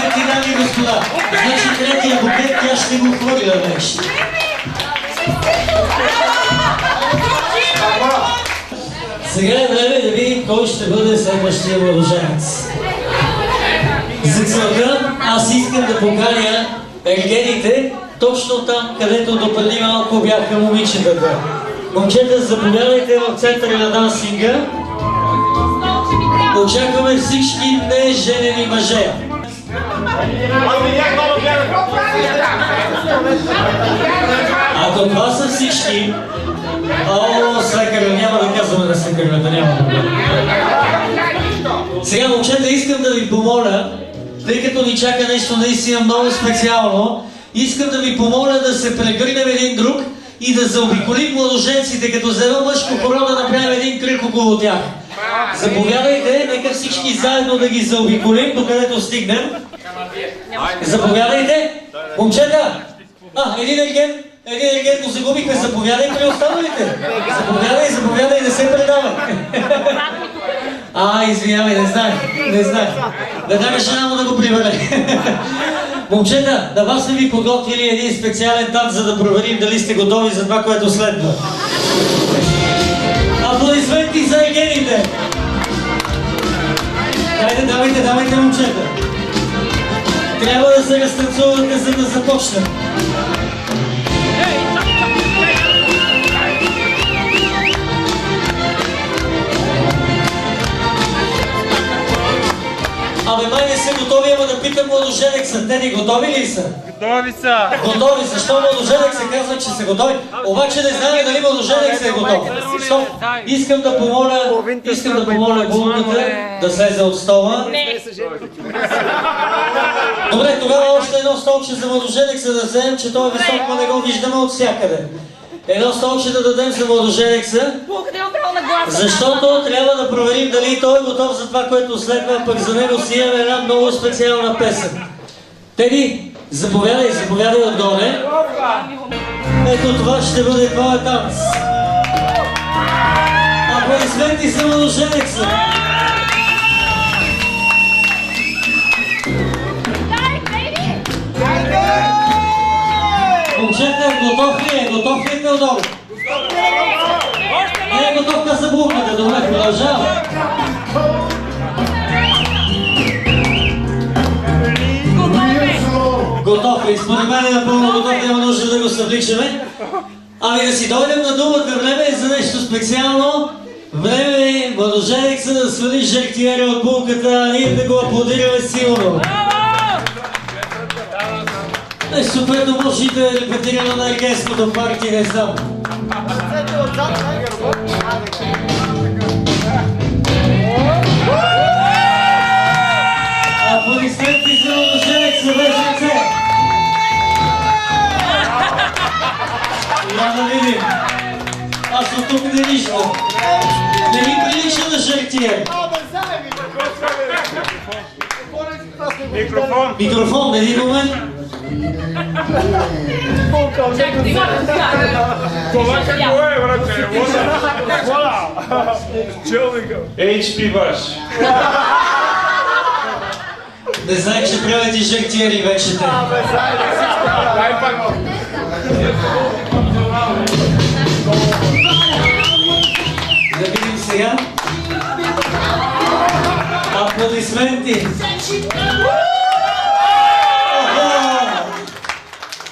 Скъпи дами и господа, значи третия букет тя ще го хвърля вече. Сега е време да видим кой ще бъде следващия младоженец. За целта аз искам да поканя ергените точно там, където допреди малко бяха момичетата. Момчета, заповядайте в центъра на дансинга. Очакваме всички неженени мъже. Ако това са всички, слекаря, няма да казваме на слекарята, няма да бъде. Сега, момчета, искам да ви помоля, тъй като ни чака нещо наистина много специално, искам да ви помоля да се прегърнем един друг и да заобиколим младоженците, като за едно мъжко хоро да направим един кръг около тях. Заповядайте, нека всички заедно да ги заобиколим, докъдето стигнем. Заповядайте! Момчета! Един ерген го загубихме, заповядайте ли останалите? Заповядай, не се предавай! Извинявай, не знаех. Веднага жена му да го прибере. Момчета, на вас сме ви подготвили един специален танц, за да проверим дали сте готови за това, което следва. Аплодисменти за ергените! Давайте, момчета! Трябва да се разтанцувате, за да започнем. Май не са готови, ама да питам младоженеца. Те ни готови ли са? Готови са! Готови, защо младоженец се казва, че са готови? Обаче не знаем дали младоженец е готов. Искам да помоля булката да слезе от стола. Добре, тогава още едно столче за младоженеца да вземем, че той е висок, но не го виждаме от всякъде. Едно столче да дадем за младоженеца, защото трябва да проверим дали той е готов за това, което следва, пък за него си имаме една много специална песен. Теди, заповядай отгоре. Ето това ще бъде твоя танц. Аплодисменти за младоженеца. Момчета, готов ли е Теодор? Не е готовка за булката, добре, продължава. Готов е, според мен е напълно готов, няма нужда да го съвличаме. Да си дойдем на думата, време е за нещо специално. Време е младоженеца да свали жертиера от булката, а ние да го аплодираме силно. Нещо, което може и да е репетирано на ергенското парти, не знам. Аплодисменти за младоженеца без ръце. Да видим. Аз от тук не виждам. Не ми прилича на жертиер. Микрофон, един момент. Това какво е, брате? Вода! Челника! HP ваш! Не знаех, че правят и жертиери вече те. Дай пак! Да видим сега. Аплодисменти!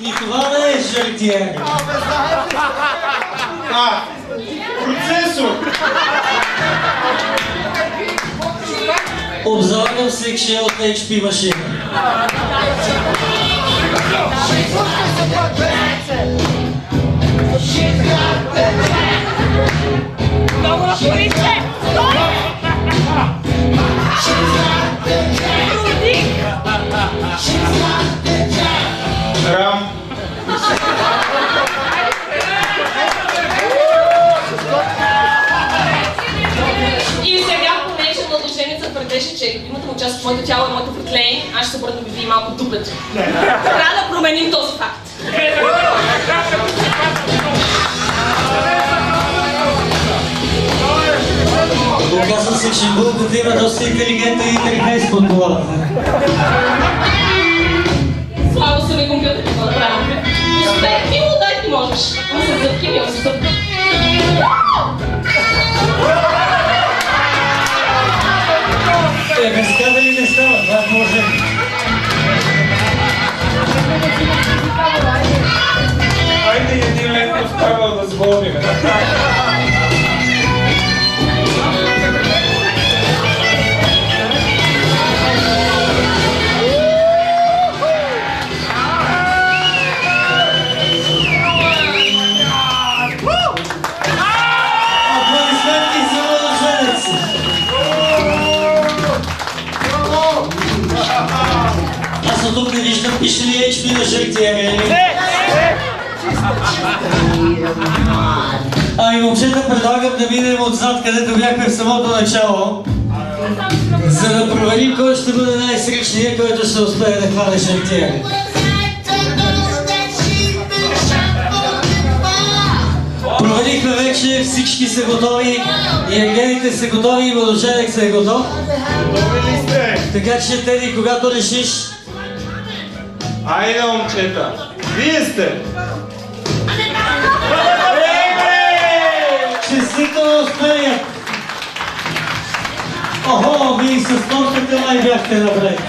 И това не е жертиер. Процесор! Обзорен секшен от HP машина. Много напорите! Рам! И сега, понеже младоженеца твърдеше, че любимата му част от моето тяло е моето въртление, аз ще се обърна да ви малко дупето. Трябва да променим този факт. Оказва се, че булката има доста интелигентен интерфейс под главата. можеш. Ама с зъбки, ми с зъбки. Без кадри не става, това може. Ajde jedin letno stavao da zvonim. Аплодисменти за младоженец. Аз от тук не виждам, пише ли HP на жертвия, Ами момчета, предлагам да минем отзад, където бяхме в самото начало, за да проверим кой ще бъде най-срещният, който ще успее да хване жертвия. Проверихме вече, всички са готови, и ангелите са готови, и младоженец е готов. Готови ли сте? Така че, Теди, когато решиш... Ajde, momčeta. Вие сте? Честито успеят! Охо, вие с тортата май бяхте напред.